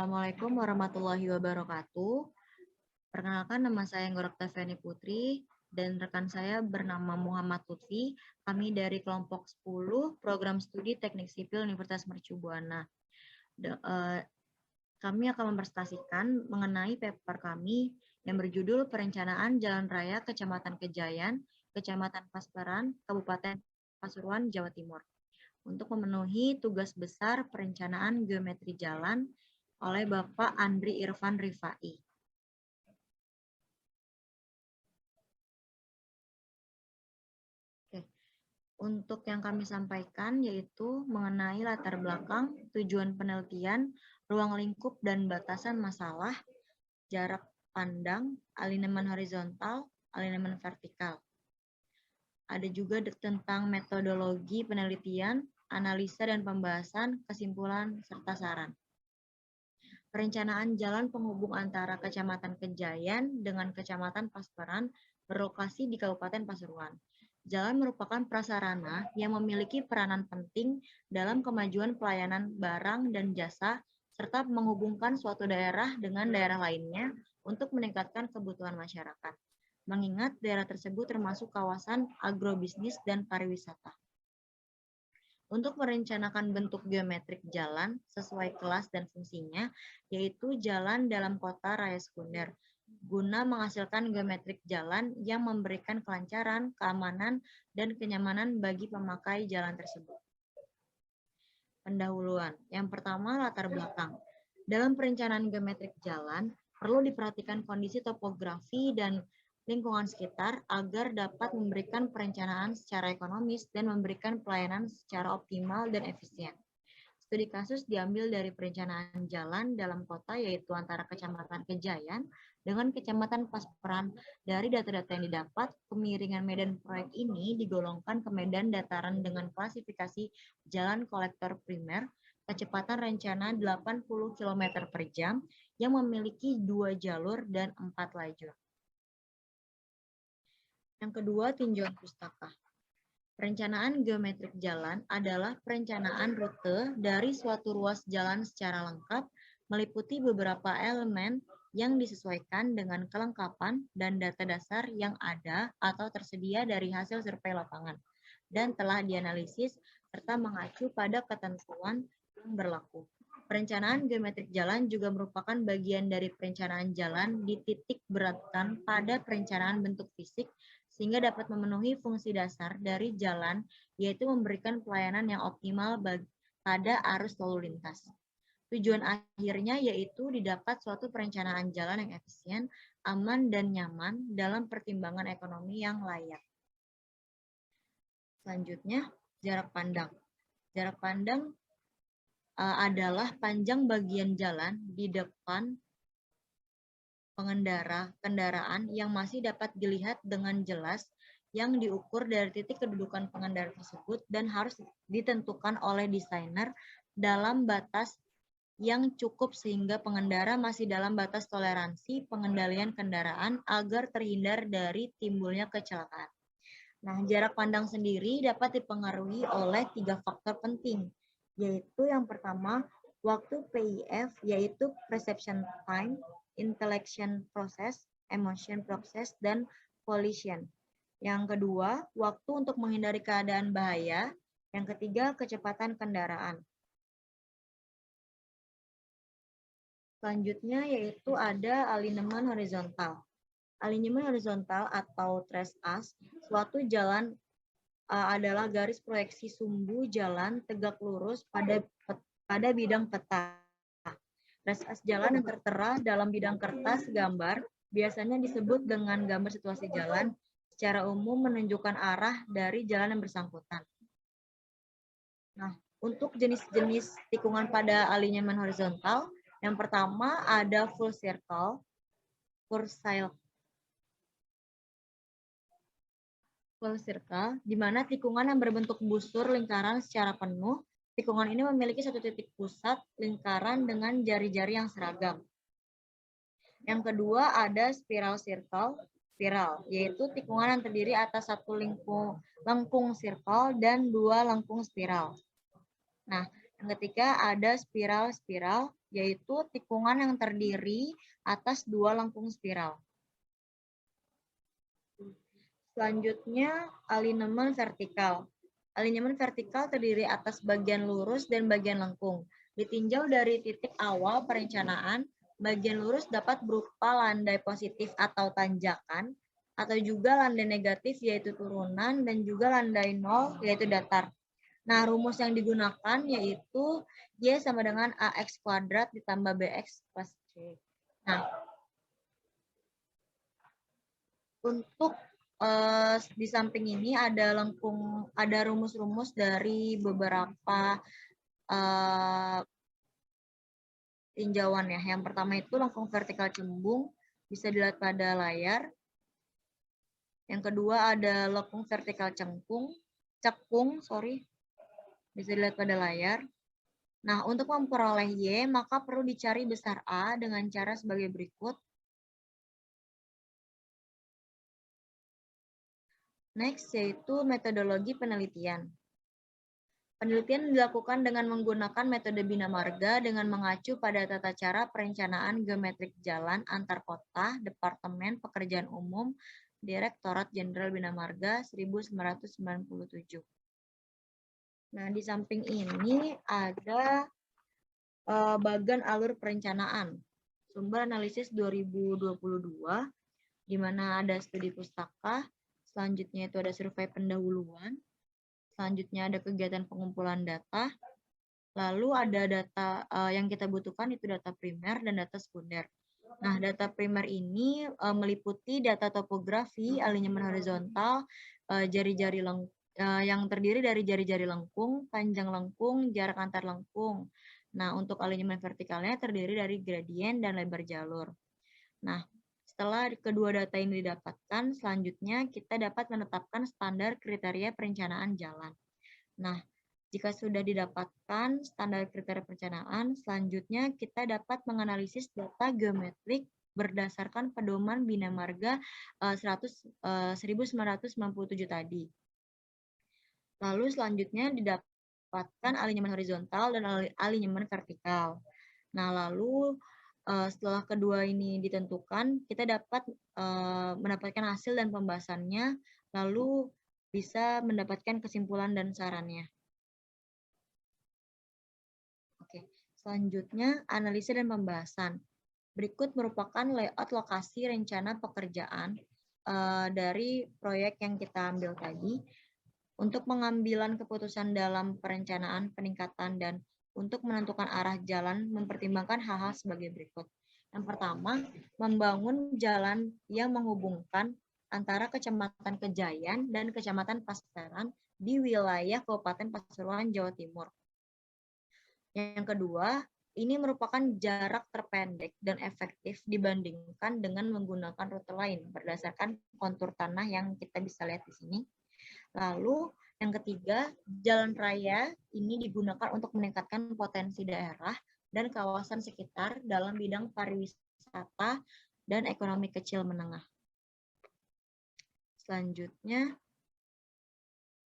Assalamualaikum warahmatullahi wabarakatuh. Perkenalkan, nama saya Ngorok Tafeni Putri dan rekan saya bernama Muhammad Lutfi. Kami dari kelompok 10 Program Studi Teknik Sipil Universitas Mercu Buana. Kami akan mempresentasikan mengenai paper kami yang berjudul Perencanaan Jalan Raya Kecamatan Kejayan, Kecamatan Pasparan, Kabupaten Pasuruan, Jawa Timur, untuk memenuhi tugas besar perencanaan geometri jalan oleh Bapak Andri Irfan Rifai. Untuk yang kami sampaikan yaitu mengenai latar belakang, tujuan penelitian, ruang lingkup dan batasan masalah, jarak pandang, alinemen horizontal, alinemen vertikal. Ada juga tentang metodologi penelitian, analisa dan pembahasan, kesimpulan, serta saran. Perencanaan jalan penghubung antara Kecamatan Kejayan dengan Kecamatan Pasparan berlokasi di Kabupaten Pasuruan. Jalan merupakan prasarana yang memiliki peranan penting dalam kemajuan pelayanan barang dan jasa, serta menghubungkan suatu daerah dengan daerah lainnya untuk meningkatkan kebutuhan masyarakat. Mengingat daerah tersebut termasuk kawasan agrobisnis dan pariwisata. Untuk merencanakan bentuk geometrik jalan sesuai kelas dan fungsinya, yaitu jalan dalam kota raya sekunder, guna menghasilkan geometrik jalan yang memberikan kelancaran, keamanan, dan kenyamanan bagi pemakai jalan tersebut. Pendahuluan. Yang pertama, latar belakang. Dalam perencanaan geometrik jalan, perlu diperhatikan kondisi topografi dan lingkungan sekitar agar dapat memberikan perencanaan secara ekonomis dan memberikan pelayanan secara optimal dan efisien. Studi kasus diambil dari perencanaan jalan dalam kota yaitu antara Kecamatan Kejayan dengan Kecamatan Pasparan. Dari data-data yang didapat, kemiringan medan proyek ini digolongkan ke medan dataran dengan klasifikasi jalan kolektor primer, kecepatan rencana 80 km per jam yang memiliki 2 jalur dan 4 lajur. Yang kedua, tinjauan pustaka. Perencanaan geometrik jalan adalah perencanaan rute dari suatu ruas jalan secara lengkap, meliputi beberapa elemen yang disesuaikan dengan kelengkapan dan data dasar yang ada atau tersedia dari hasil survei lapangan, dan telah dianalisis serta mengacu pada ketentuan yang berlaku. Perencanaan geometrik jalan juga merupakan bagian dari perencanaan jalan dititik beratkan pada perencanaan bentuk fisik sehingga dapat memenuhi fungsi dasar dari jalan, yaitu memberikan pelayanan yang optimal pada arus lalu lintas. Tujuan akhirnya yaitu didapat suatu perencanaan jalan yang efisien, aman, dan nyaman dalam pertimbangan ekonomi yang layak. Selanjutnya, jarak pandang. Jarak pandang adalah panjang bagian jalan di depan kendaraan yang masih dapat dilihat dengan jelas yang diukur dari titik kedudukan pengendara tersebut dan harus ditentukan oleh desainer dalam batas yang cukup sehingga pengendara masih dalam batas toleransi pengendalian kendaraan agar terhindar dari timbulnya kecelakaan. Nah, jarak pandang sendiri dapat dipengaruhi oleh 3 faktor penting, yaitu yang pertama, waktu PIF, yaitu perception time, intellection process, emotion process, dan collision. Yang kedua, waktu untuk menghindari keadaan bahaya. Yang ketiga, kecepatan kendaraan. Selanjutnya yaitu ada alinemen horizontal. Alinemen horizontal atau trace as, suatu jalan adalah garis proyeksi sumbu jalan tegak lurus pada bidang peta. Trace as jalan yang tertera dalam bidang kertas gambar biasanya disebut dengan gambar situasi jalan, secara umum menunjukkan arah dari jalan yang bersangkutan. Nah, untuk jenis-jenis tikungan pada alinemen horizontal, yang pertama ada full circle, di mana tikungan yang berbentuk busur lingkaran secara penuh. Tikungan ini memiliki satu titik pusat lingkaran dengan jari-jari yang seragam. Yang kedua ada spiral circle, yaitu tikungan yang terdiri atas satu lengkung circle dan 2 lengkung spiral. Nah, Yang ketiga ada spiral-spiral, yaitu tikungan yang terdiri atas dua lengkung spiral. Selanjutnya, alinemen vertikal. Alinemen vertikal terdiri atas bagian lurus dan bagian lengkung. Ditinjau dari titik awal perencanaan, bagian lurus dapat berupa landai positif atau tanjakan, atau juga landai negatif yaitu turunan, dan juga landai nol yaitu datar. Nah, rumus yang digunakan yaitu Y sama dengan AX kuadrat ditambah BX plus C. Nah, untuk di samping ini ada rumus-rumus dari beberapa tinjauan ya. Yang pertama itu lengkung vertikal cembung, bisa dilihat pada layar. Yang kedua ada lengkung vertikal cekung, bisa dilihat pada layar. Nah, untuk memperoleh Y, maka perlu dicari besar A dengan cara sebagai berikut. Next, yaitu metodologi penelitian. Penelitian dilakukan dengan menggunakan metode Bina Marga dengan mengacu pada tata cara perencanaan geometrik jalan antar kota, Departemen Pekerjaan Umum, Direktorat Jenderal Bina Marga 1997. Nah, di samping ini ada bagan alur perencanaan. Sumber analisis 2022, di mana ada studi pustaka, selanjutnya itu ada survei pendahuluan, selanjutnya ada kegiatan pengumpulan data, lalu ada data yang kita butuhkan itu data primer dan data sekunder. Nah, data primer ini meliputi data topografi, alignment horizontal, jari-jari yang terdiri dari jari-jari lengkung, panjang lengkung, jarak antar lengkung. Nah, untuk alignment vertikalnya terdiri dari gradien dan lebar jalur. Nah, setelah kedua data ini didapatkan, selanjutnya kita dapat menetapkan standar kriteria perencanaan jalan. Nah, jika sudah didapatkan standar kriteria perencanaan, selanjutnya kita dapat menganalisis data geometrik berdasarkan pedoman Bina Marga 1997 tadi. Lalu selanjutnya didapatkan alignment horizontal dan alignment vertikal. Nah, lalu setelah kedua ini ditentukan, kita dapat mendapatkan hasil dan pembahasannya, lalu bisa mendapatkan kesimpulan dan sarannya. Oke, selanjutnya analisa dan pembahasan. Berikut merupakan layout lokasi rencana pekerjaan dari proyek yang kita ambil tadi. Untuk pengambilan keputusan dalam perencanaan, peningkatan, dan untuk menentukan arah jalan mempertimbangkan hal-hal sebagai berikut. Yang pertama, membangun jalan yang menghubungkan antara Kecamatan Kejayan dan Kecamatan Paseran di wilayah Kabupaten Pasuruan, Jawa Timur. Yang kedua, ini merupakan jarak terpendek dan efektif dibandingkan dengan menggunakan rute lain berdasarkan kontur tanah yang kita bisa lihat di sini. Lalu yang ketiga, jalan raya ini digunakan untuk meningkatkan potensi daerah dan kawasan sekitar dalam bidang pariwisata dan ekonomi kecil menengah. Selanjutnya,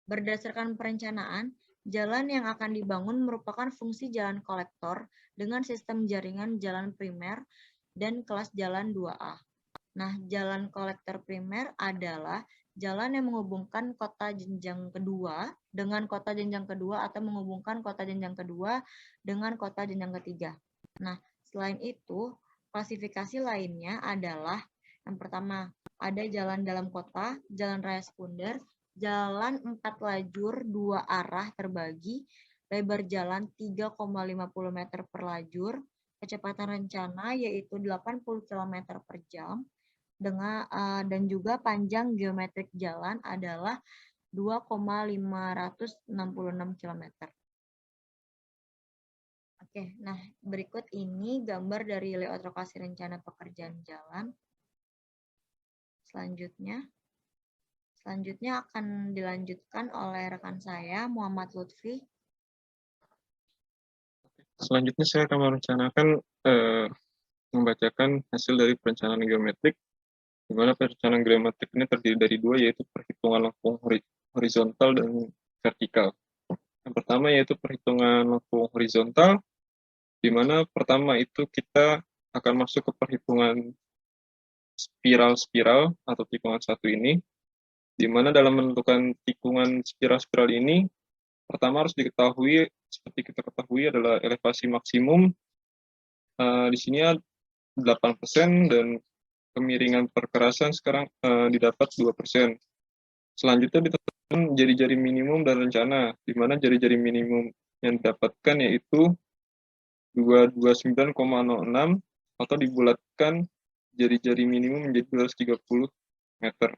berdasarkan perencanaan, jalan yang akan dibangun merupakan fungsi jalan kolektor dengan sistem jaringan jalan primer dan kelas jalan 2A. Nah, jalan kolektor primer adalah jalan yang menghubungkan kota jenjang kedua dengan kota jenjang kedua atau menghubungkan kota jenjang kedua dengan kota jenjang ketiga. Nah, selain itu, klasifikasi lainnya adalah yang pertama, ada jalan dalam kota, jalan raya sekunder, jalan 4 lajur 2 arah terbagi, lebar jalan 3,50 meter per lajur, kecepatan rencana yaitu 80 km per jam, dan juga panjang geometrik jalan adalah 2,566 km. Oke, nah berikut ini gambar dari layout lokasi rencana pekerjaan jalan. Selanjutnya akan dilanjutkan oleh rekan saya, Muhammad Lutfi. Selanjutnya saya akan merencanakan membacakan hasil dari perencanaan geometrik, di mana perencanaan geometrik ini terdiri dari dua, yaitu perhitungan lengkung horizontal dan vertikal. Yang pertama yaitu perhitungan lengkung horizontal, di mana pertama itu kita akan masuk ke perhitungan spiral-spiral atau tikungan satu ini, di mana dalam menentukan tikungan spiral-spiral ini, pertama harus diketahui, seperti kita ketahui adalah elevasi maksimum, di sini 8% dan kemiringan perkerasan sekarang didapat 2%. Selanjutnya ditetapkan jari-jari minimum dan rencana, di mana jari-jari minimum yang didapatkan yaitu 229,06 atau dibulatkan jari-jari minimum menjadi 230 meter.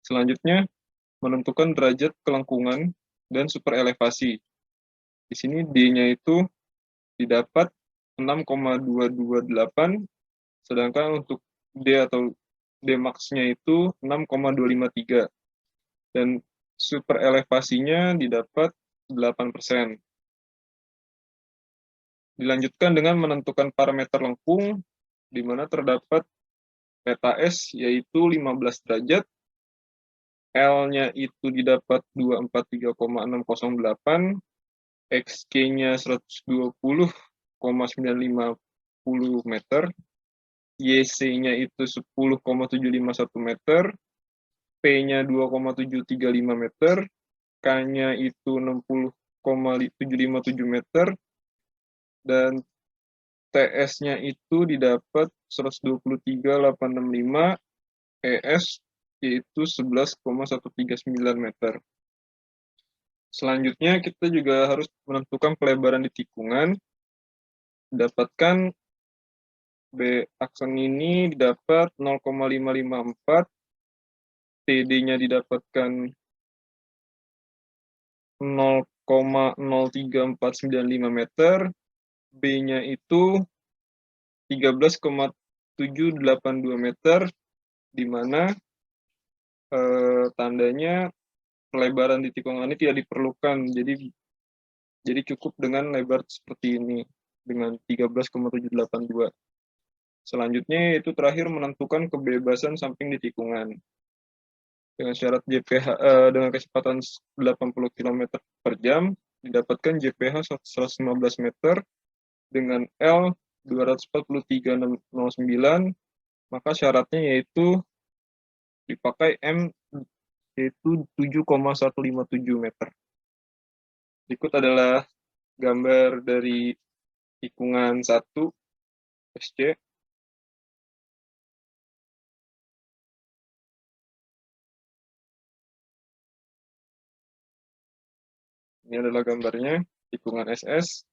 Selanjutnya, menentukan derajat kelengkungan dan super elevasi. Di sini D-nya itu didapat 6,228, sedangkan untuk D atau D max-nya itu 6,253. Dan super elevasinya didapat 8%. Dilanjutkan dengan menentukan parameter lengkung, di mana terdapat peta S yaitu 15 derajat, L-nya itu didapat 243,608, XK-nya 120,950 meter, YC-nya itu 10,751 meter, P-nya 2,735 meter, K-nya itu 60,757 meter, dan TS-nya itu didapat 123,865, ES yaitu 11,139 meter. Selanjutnya kita juga harus menentukan pelebaran di tikungan. Dapatkan B aksen ini didapat 0,554, TD-nya didapatkan 0,03495 meter, B-nya itu 13,782 meter, di mana tandanya pelebaran di tikungan ini tidak diperlukan, jadi cukup dengan lebar seperti ini dengan 13,782. Selanjutnya itu terakhir menentukan kebebasan samping di tikungan dengan syarat JPH dengan kecepatan 80 km per jam, didapatkan JPH 115 meter dengan L 243,609, maka syaratnya yaitu dipakai M yaitu 7,157 meter. Berikut adalah gambar dari tikungan 1 SC. Ini adalah gambarnya, tikungan SS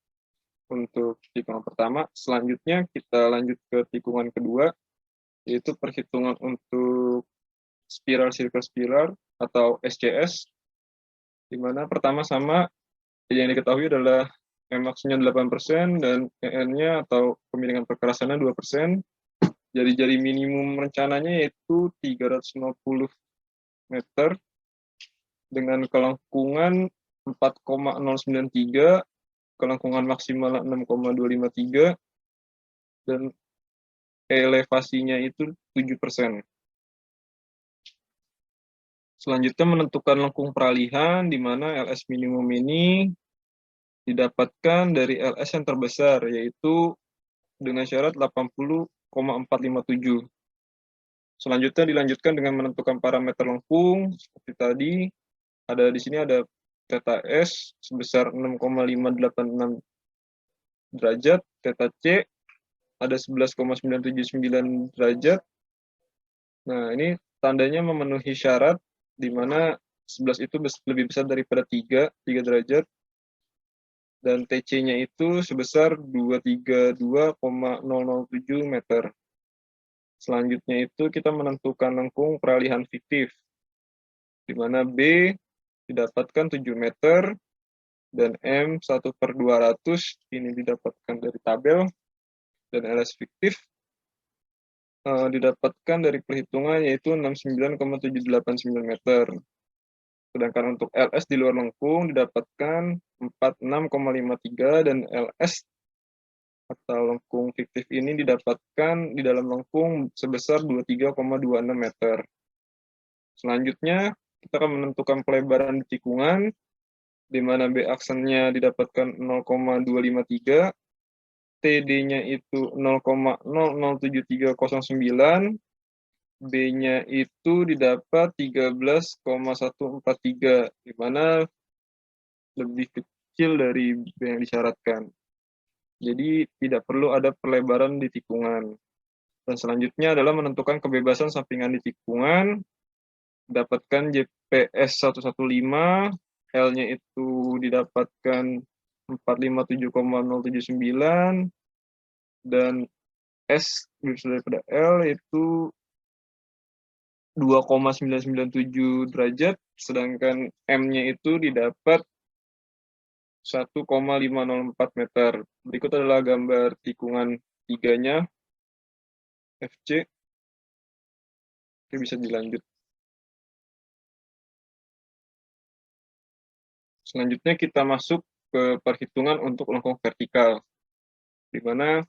untuk tikungan pertama. Selanjutnya kita lanjut ke tikungan kedua, yaitu perhitungan untuk spiral circle spiral atau SCS, di mana pertama sama yang diketahui adalah Max-nya 8% dan EN-nya atau kemiringan perkerasannya 2%. Jari-jari minimum rencananya yaitu 350 meter dengan kelengkungan 4,093, kelengkungan maksimal 6,253, dan elevasinya itu 7%. Selanjutnya menentukan lengkung peralihan, di mana LS minimum ini didapatkan dari LS yang terbesar, yaitu dengan syarat 80,457. Selanjutnya dilanjutkan dengan menentukan parameter lengkung, seperti tadi, di sini ada theta S sebesar 6,586 derajat, theta C ada 11,979 derajat. Nah, ini tandanya memenuhi syarat, di mana 11 itu lebih besar daripada 3 derajat, dan TC-nya itu sebesar 232,007 meter. Selanjutnya itu kita menentukan lengkung peralihan fiktif, di mana B didapatkan 7 meter, dan M 1/200 ini didapatkan dari tabel, dan LS fiktif didapatkan dari perhitungan yaitu 69,789 meter. Sedangkan untuk LS di luar lengkung didapatkan 46,53, dan LS atau lengkung fiktif ini didapatkan di dalam lengkung sebesar 23,26 meter. Selanjutnya, kita akan menentukan pelebaran di tikungan, di mana B aksennya didapatkan 0,253, TD-nya itu 0,007309, B-nya itu didapat 13,143, di mana lebih kecil dari B yang disyaratkan. Jadi tidak perlu ada perlebaran di tikungan. Dan selanjutnya adalah menentukan kebebasan sampingan di tikungan, dapatkan JPS 115, L-nya itu didapatkan 457,079, dan S daripada L itu 2,997 derajat, sedangkan M-nya itu didapat 1,504 meter. Berikut adalah gambar tikungan 3-nya, FC. Oke, bisa dilanjut. Selanjutnya kita masuk ke perhitungan untuk lengkung vertikal, di mana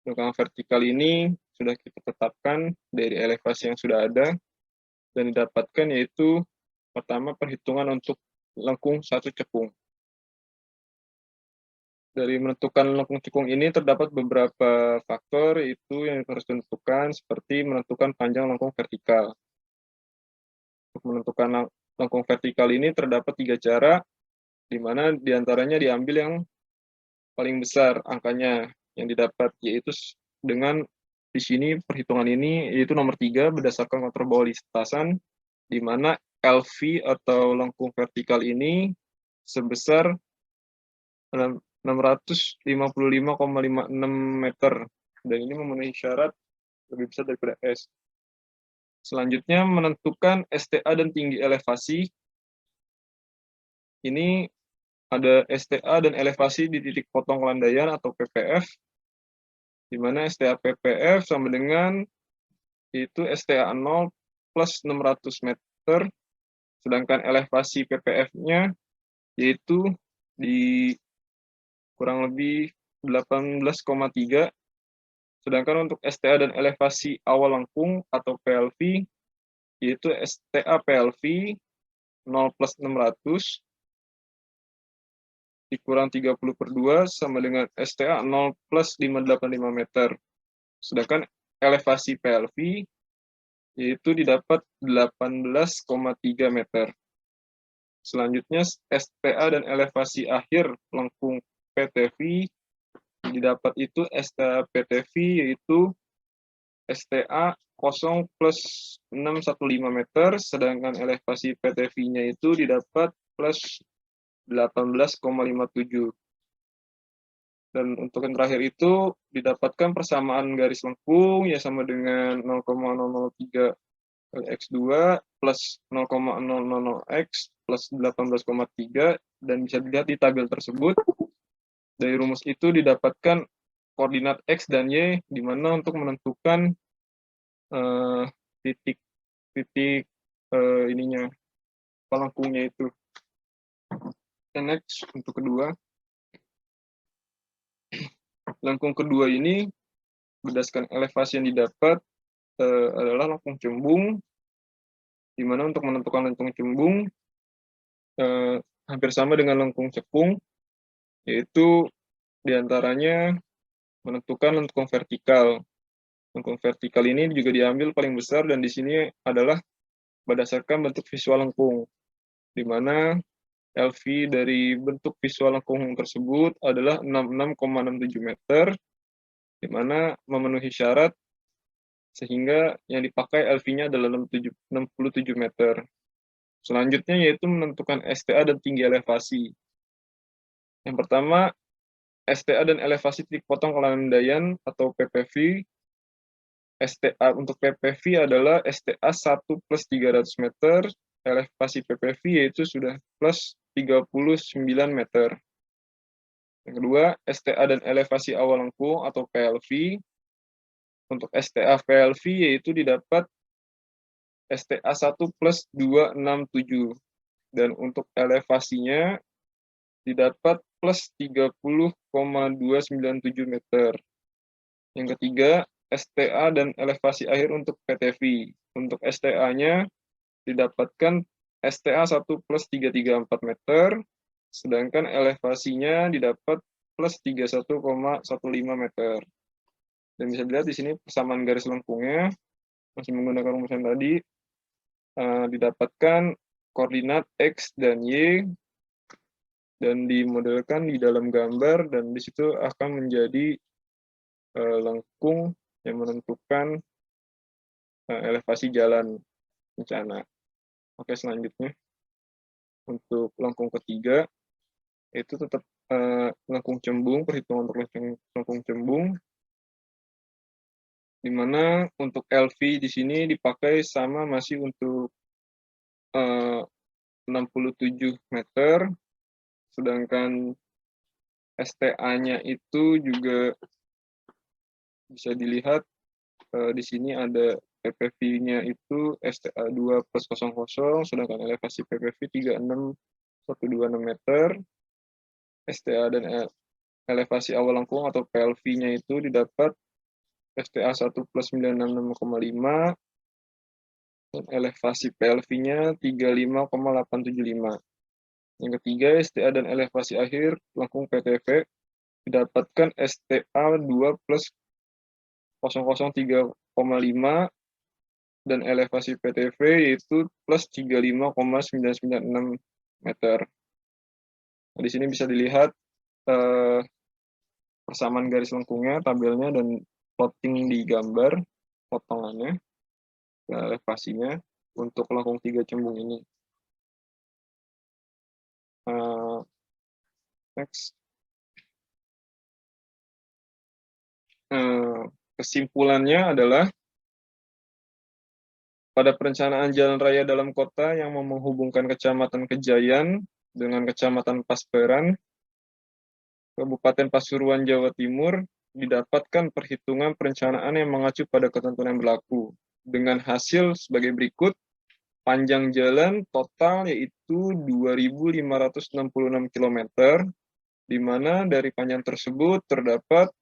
lengkung vertikal ini sudah kita tetapkan dari elevasi yang sudah ada, dan didapatkan yaitu pertama perhitungan untuk lengkung satu cekung. Dari menentukan lengkung cekung ini terdapat beberapa faktor itu yang harus ditentukan, seperti menentukan panjang lengkung vertikal. Untuk menentukan lengkung vertikal ini terdapat 3 cara, di mana diantaranya diambil yang paling besar angkanya yang didapat, yaitu dengan di sini perhitungan ini yaitu nomor 3 berdasarkan kontrol bawah lintasan, di mana LV atau lengkung vertikal ini sebesar 655,56 meter, dan ini memenuhi syarat lebih besar daripada S. Selanjutnya menentukan STA dan tinggi elevasi. Ini ada STA dan elevasi di titik potong kelandaian atau PPF, di mana STA PPF sama dengan itu STA 0 plus 600 meter, sedangkan elevasi PPF-nya yaitu di kurang lebih 18,3, sedangkan untuk STA dan elevasi awal lengkung atau PLV yaitu STA PLV 0 plus 600 dikurang 30/2 sama dengan STA 0 plus 585 meter. Sedangkan elevasi PLV yaitu didapat 18,3 meter. Selanjutnya STA dan elevasi akhir lengkung PTV didapat itu STA PTV yaitu STA 0 plus 615 meter, sedangkan elevasi PTV-nya itu didapat plus 18,57. Dan untuk yang terakhir itu didapatkan persamaan garis lengkung ya sama dengan 0,003 X2 plus 0,000X plus 18,3, dan bisa dilihat di tabel tersebut. Dari rumus itu didapatkan koordinat X dan Y, di mana untuk menentukan titik ininya lengkungnya itu. And next untuk kedua, lengkung kedua ini berdasarkan elevasi yang didapat adalah lengkung cembung, di mana untuk menentukan lengkung cembung hampir sama dengan lengkung cekung, yaitu diantaranya menentukan lengkung vertikal. Lengkung vertikal ini juga diambil paling besar, dan di sini adalah berdasarkan bentuk visual lengkung, di mana LV dari bentuk visual lengkung tersebut adalah 66,67 meter, di mana memenuhi syarat sehingga yang dipakai LV-nya adalah 67 meter. Selanjutnya yaitu menentukan STA dan tinggi elevasi. Yang pertama, STA dan elevasi titik potong kelandaian atau PPV. STA untuk PPV adalah STA 1 plus 300 meter, elevasi PPV yaitu sudah plus 39 meter. Yang kedua, STA dan elevasi awal lengkung atau PLV. Untuk STA PLV yaitu didapat STA 1 plus 267, dan untuk elevasinya didapat plus 30,297 meter. Yang ketiga, STA dan elevasi akhir untuk PTV. Untuk STA-nya didapatkan STA 1 plus 334 meter, sedangkan elevasinya didapat plus 31,15 meter. Dan bisa dilihat di sini persamaan garis lengkungnya, masih menggunakan rumusan tadi, didapatkan koordinat X dan Y, dan dimodelkan di dalam gambar, dan di situ akan menjadi lengkung yang menentukan elevasi jalan bencana. Oke, selanjutnya untuk lengkung ketiga itu tetap lengkung cembung, perhitungan untuk lengkung cembung, di mana untuk LV di sini dipakai sama masih untuk 67 meter, sedangkan STA-nya itu juga bisa dilihat di sini ada PPV-nya itu STA 2 plus 00, sedangkan elevasi PPV 36126 meter. STA dan elevasi awal lengkung atau PLV-nya itu didapat STA 1 plus 966,5 dan elevasi PLV-nya 35,875. Yang ketiga, STA dan elevasi akhir lengkung PTV didapatkan STA 2 plus 003,5 dan elevasi PTV yaitu plus 35,996 meter. Nah, di sini bisa dilihat persamaan garis lengkungnya, tabelnya, dan plotting di gambar potongannya, elevasinya untuk lengkung 3 cembung ini. Next. Kesimpulannya adalah pada perencanaan jalan raya dalam kota yang menghubungkan Kecamatan Kejayan dengan Kecamatan Pasperan, Kabupaten Pasuruan, Jawa Timur, didapatkan perhitungan perencanaan yang mengacu pada ketentuan yang berlaku. Dengan hasil sebagai berikut, panjang jalan total yaitu 2.566 km, di mana dari panjang tersebut terdapat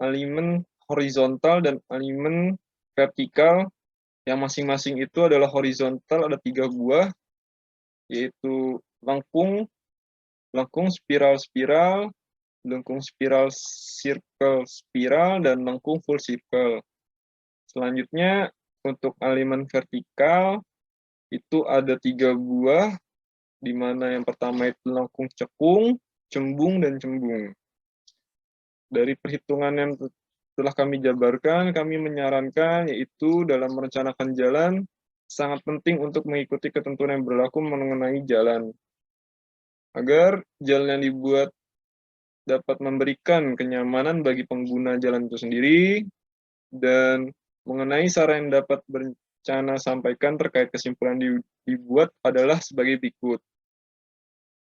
alimen horizontal dan alimen vertikal, yang masing-masing itu adalah horizontal ada 3 buah, yaitu lengkung spiral-spiral, lengkung spiral circle spiral, dan lengkung full circle. Selanjutnya untuk alimen vertikal itu ada 3 buah, di mana yang pertama itu lengkung cekung, cembung, dan cembung. Dari perhitungan yang telah kami jabarkan, kami menyarankan yaitu dalam merencanakan jalan, sangat penting untuk mengikuti ketentuan yang berlaku mengenai jalan, agar jalan yang dibuat dapat memberikan kenyamanan bagi pengguna jalan itu sendiri. Dan mengenai saran yang dapat berencana sampaikan terkait kesimpulan dibuat adalah sebagai berikut.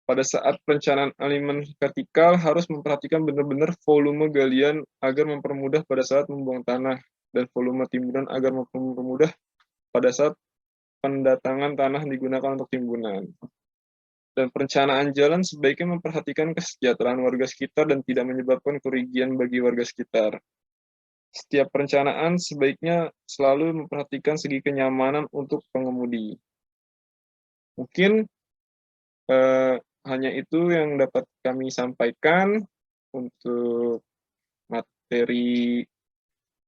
Pada saat perencanaan alimen vertikal harus memperhatikan benar-benar volume galian agar mempermudah pada saat membuang tanah, dan volume timbunan agar mempermudah pada saat pendatangan tanah digunakan untuk timbunan. Dan perencanaan jalan sebaiknya memperhatikan kesejahteraan warga sekitar dan tidak menyebabkan kerugian bagi warga sekitar. Setiap perencanaan sebaiknya selalu memperhatikan segi kenyamanan untuk pengemudi. Mungkin hanya itu yang dapat kami sampaikan untuk materi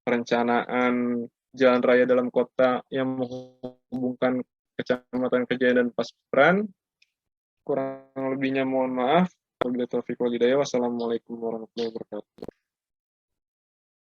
perencanaan jalan raya dalam kota yang menghubungkan Kecamatan Kejayan dan Pasperan. Kurang lebihnya mohon maaf. Wabillahi taufiq wal hidayah. Wassalamualaikum warahmatullahi wabarakatuh.